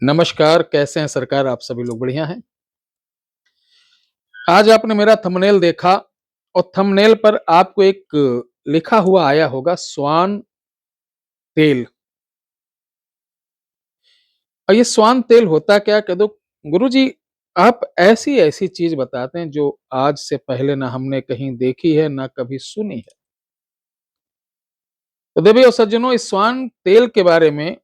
नमस्कार, कैसे हैं सरकार? आप सभी लोग बढ़िया हैं? आज आपने मेरा थंबनेल देखा और थंबनेल पर आपको एक लिखा हुआ आया होगा स्वान तेल। और ये स्वान तेल होता क्या? कह दो गुरुजी, आप ऐसी-ऐसी चीज़ बताते हैं जो आज से पहले ना हमने कहीं देखी है, ना कभी सुनी है। तो देवियों और सज्जनों, इस स्वान तेल के बारे में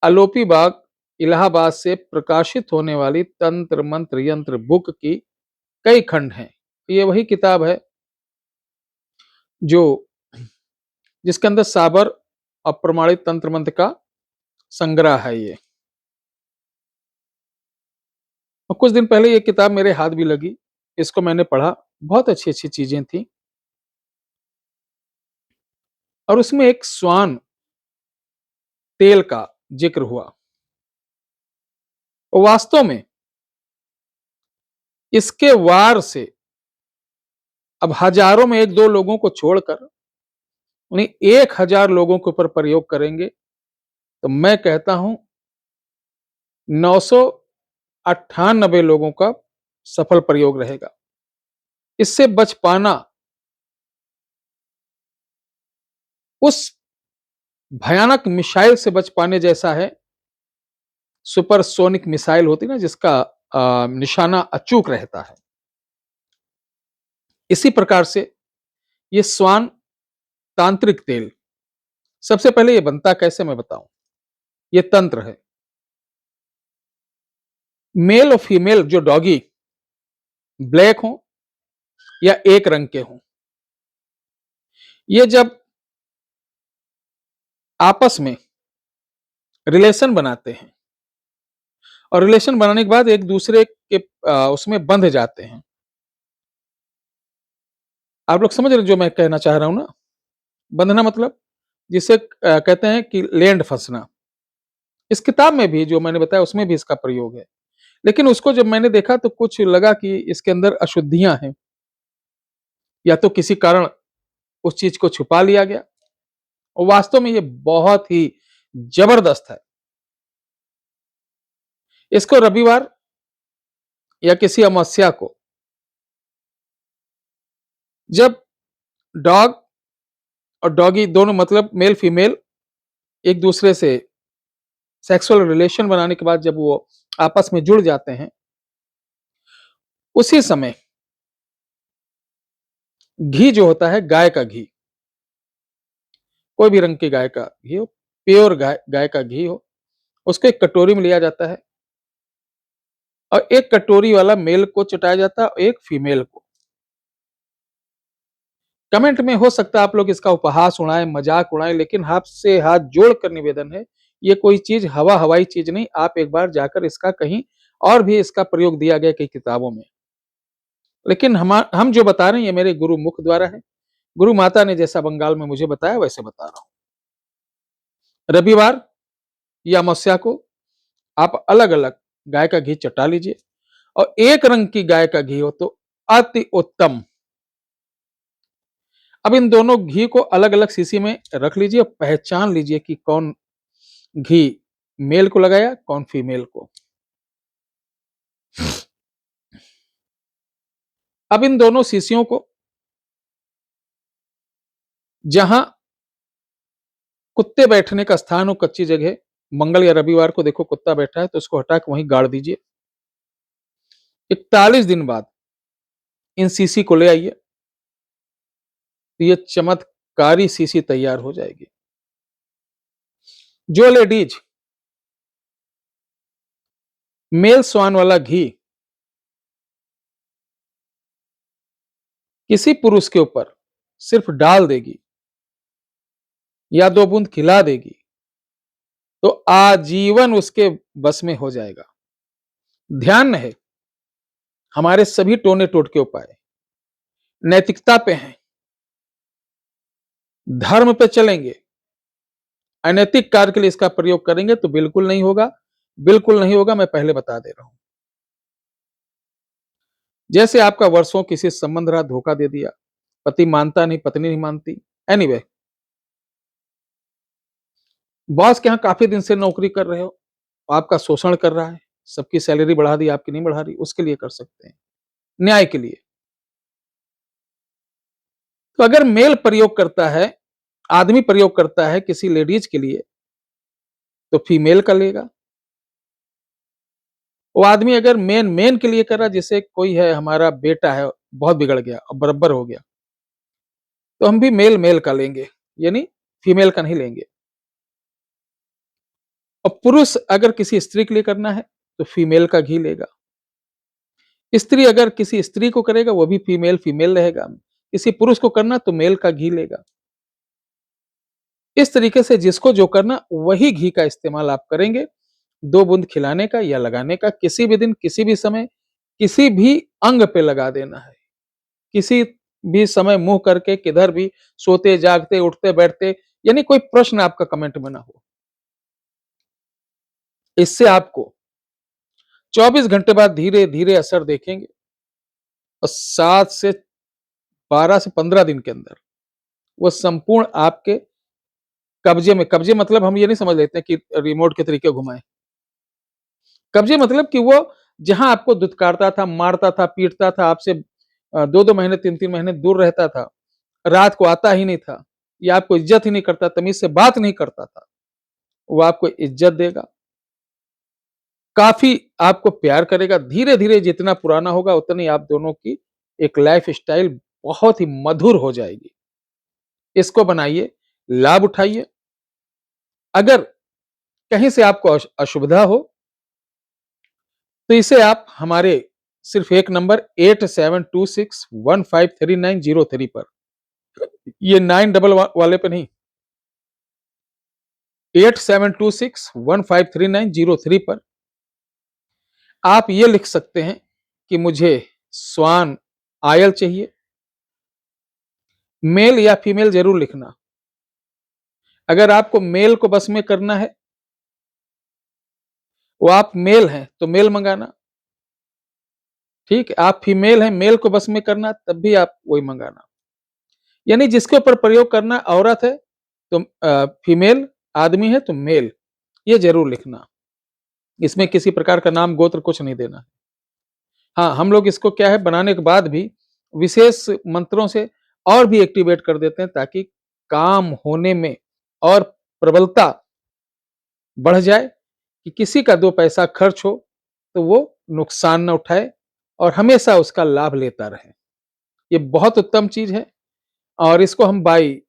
आलोपी बाग, इलाहाबाद से प्रकाशित होने वाली तंत्र मंत्र यंत्र बुक की कई खंड हैं। ये वही किताब है जो जिसके अंदर साबर अप्रमाणित तंत्र मंत्र का संग्रह है ये। और कुछ दिन पहले ये किताब मेरे हाथ भी लगी, इसको मैंने पढ़ा, बहुत अच्छी-अच्छी चीजें थी। और उसमें एक स्वान तेल का जिक्र हुआ। और वास्तव में इसके वार से अब हजारों में 1-2 लोगों को छोड़कर उन्हीं 1000 लोगों के ऊपर प्रयोग करेंगे, तो मैं कहता हूं 998 लोगों का सफल प्रयोग रहेगा। इससे बच पाना उस भयानक मिसाइल से बच पाने जैसा है। सुपरसोनिक मिसाइल होती है ना, जिसका निशाना अचूक रहता है। इसी प्रकार से ये स्वान तांत्रिक तेल, सबसे पहले ये बनता कैसे मैं बताऊं। ये तंत्र है। मेल और फीमेल जो डॉगी ब्लैक हो या एक रंग के हों, ये जब आपस में रिलेशन बनाते हैं और रिलेशन बनाने के बाद एक दूसरे के उसमें बंध जाते हैं। आप लोग समझ रहे जो मैं कहना चाह रहा हूं ना? बंधना मतलब जिसे कहते हैं कि लैंड फंसना। इस किताब में भी जो मैंने बताया उसमें भी इसका प्रयोग है। लेकिन उसको जब मैंने देखा तो कुछ लगा कि इसके अंदर अशुद्धियां हैं, या तो किसी कारण उस चीज को छुपा लिया गया। और वास्तव में ये बहुत ही जबरदस्त है। इसको रविवार या किसी अमावस्या को जब डॉग और डॉगी दोनों मतलब मेल फीमेल एक दूसरे से सेक्सुअल रिलेशन बनाने के बाद जब वो आपस में जुड़ जाते हैं, उसी समय घी जो होता है, गाय का घी, कोई भी रंग की गाय का घी हो, प्योर गाय गाय का घी हो, उसको एक कटोरी में लिया जाता है और एक कटोरी वाला मेल को चटाया जाता है और एक फीमेल को। कमेंट में हो सकता है आप लोग इसका उपहास उड़ाएं, मजाक उड़ाएं, लेकिन हाथ से हाथ जोड़कर निवेदन है, ये कोई चीज हवाई चीज नहीं। आप एक बार जाकर इसका कहीं और भी इसका प्रयोग दिया गया कई किताबों में। लेकिन हम जो बता रहे हैं ये मेरे गुरु मुख द्वारा है। गुरु माता ने जैसा बंगाल में मुझे बताया वैसे बता रहा हूं। रविवार या अमावस्या को आप अलग अलग गाय का घी चटा लीजिए और एक रंग की गाय का घी हो तो अति उत्तम। अब इन दोनों घी को अलग अलग शीशी में रख लीजिए और पहचान लीजिए कि कौन घी मेल को लगाया, कौन फीमेल को। अब इन दोनों शीशियों को जहां कुत्ते बैठने का स्थान हो, कच्ची जगह, मंगल या रविवार को देखो कुत्ता बैठा है तो उसको हटा के वहीं गाड़ दीजिए। 41 दिन बाद इन सीसी को ले आइए तो ये चमत्कारी सीसी तैयार हो जाएगी। जो लेडीज मेल स्वान वाला घी किसी पुरुष के ऊपर सिर्फ डाल देगी या 2 बूंद खिला देगी तो आजीवन उसके बस में हो जाएगा। ध्यान रहे, हमारे सभी टोने टोटके उपाय नैतिकता पे हैं, धर्म पे चलेंगे। अनैतिक कार्य के लिए इसका प्रयोग करेंगे तो बिल्कुल नहीं होगा, बिल्कुल नहीं होगा, मैं पहले बता दे रहा हूं। जैसे आपका वर्षों किसी संबंध रहा, धोखा दे दिया, पति मानता नहीं, पत्नी नहीं मानती, एनीवे बॉस के यहां काफी दिन से नौकरी कर रहे हो, आपका शोषण कर रहा है, सबकी सैलरी बढ़ा दी, आपकी नहीं बढ़ा रही, उसके लिए कर सकते हैं, न्याय के लिए। तो अगर मेल प्रयोग करता है, आदमी प्रयोग करता है किसी लेडीज के लिए, तो फीमेल का लेगा। वो आदमी अगर मेन मेन के लिए कर रहा, जैसे कोई है हमारा बेटा है, बहुत बिगड़ गया और बरब्बर हो गया, तो हम भी मेल मेल का लेंगे, यानी फीमेल का नहीं लेंगे। और पुरुष अगर किसी स्त्री के लिए करना है तो फीमेल का घी लेगा। स्त्री अगर किसी स्त्री को करेगा वो भी फीमेल फीमेल रहेगा। किसी पुरुष को करना तो मेल का घी लेगा। इस तरीके से जिसको जो करना वही घी का इस्तेमाल आप करेंगे। 2 बूंद खिलाने का या लगाने का, किसी भी दिन, किसी भी समय, किसी भी अंग पे लगा देना है। किसी भी समय मुंह करके, किधर भी, सोते जागते उठते बैठते, यानी कोई प्रश्न आपका कमेंट में ना हो। इससे आपको 24 घंटे बाद धीरे धीरे असर देखेंगे और 7 से 12 से 15 दिन के अंदर वो संपूर्ण आपके कब्जे में, कब्जे मतलब हम ये नहीं समझ लेते हैं कि रिमोट के तरीके घुमाएं। कब्जे मतलब कि वो जहां आपको दुत्कारता था, मारता था, पीटता था, आपसे 2-2 महीने, 3-3 महीने दूर रहता था, रात को आता ही नहीं था, या आपको इज्जत ही नहीं करता, तमीज से बात नहीं करता था, वो आपको इज्जत देगा, काफी आपको प्यार करेगा। धीरे धीरे जितना पुराना होगा उतनी आप दोनों की एक लाइफ स्टाइल बहुत ही मधुर हो जाएगी। इसको बनाइए, लाभ उठाइए। अगर कहीं से आपको अशुविधा हो तो इसे आप हमारे सिर्फ एक नंबर 8726153903 पर, ये 9 डबल वाले पे नहीं, 8726153903 पर आप ये लिख सकते हैं कि मुझे स्वान आयल चाहिए। मेल या फीमेल जरूर लिखना। अगर आपको मेल को बस में करना है, वो आप मेल हैं तो मेल मंगाना, ठीक है। आप फीमेल हैं, मेल को बस में करना, तब भी आप वही मंगाना। यानी जिसके ऊपर प्रयोग करना औरत है तो फीमेल, आदमी है तो मेल, ये जरूर लिखना। इसमें किसी प्रकार का नाम गोत्र कुछ नहीं देना। हाँ, हम लोग इसको क्या है बनाने के बाद भी विशेष मंत्रों से और भी एक्टिवेट कर देते हैं ताकि काम होने में और प्रबलता बढ़ जाए, कि किसी का 2 पैसा खर्च हो तो वो नुकसान न उठाए और हमेशा उसका लाभ लेता रहे। ये बहुत उत्तम चीज है और इसको हम बाई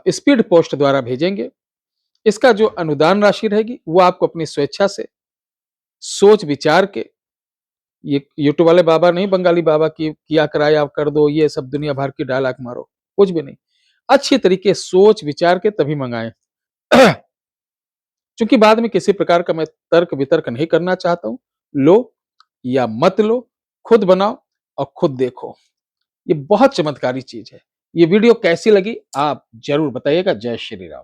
स्पीड पोस्ट द्वारा भेजेंगे। इसका जो अनुदान राशि रहेगी वो आपको अपनी स्वेच्छा से सोच विचार के, ये यूट्यूब वाले बाबा नहीं, बंगाली बाबा की किया कराया कर दो, ये सब दुनिया भर की डायलॉग मारो, कुछ भी नहीं। अच्छी तरीके सोच विचार के तभी मंगाएं। क्योंकि बाद में किसी प्रकार का मैं तर्क वितर्क नहीं करना चाहता हूं। लो या मत लो, खुद बनाओ और खुद देखो। ये बहुत चमत्कारी चीज है। ये वीडियो कैसी लगी आप जरूर बताइएगा। जय श्री राम।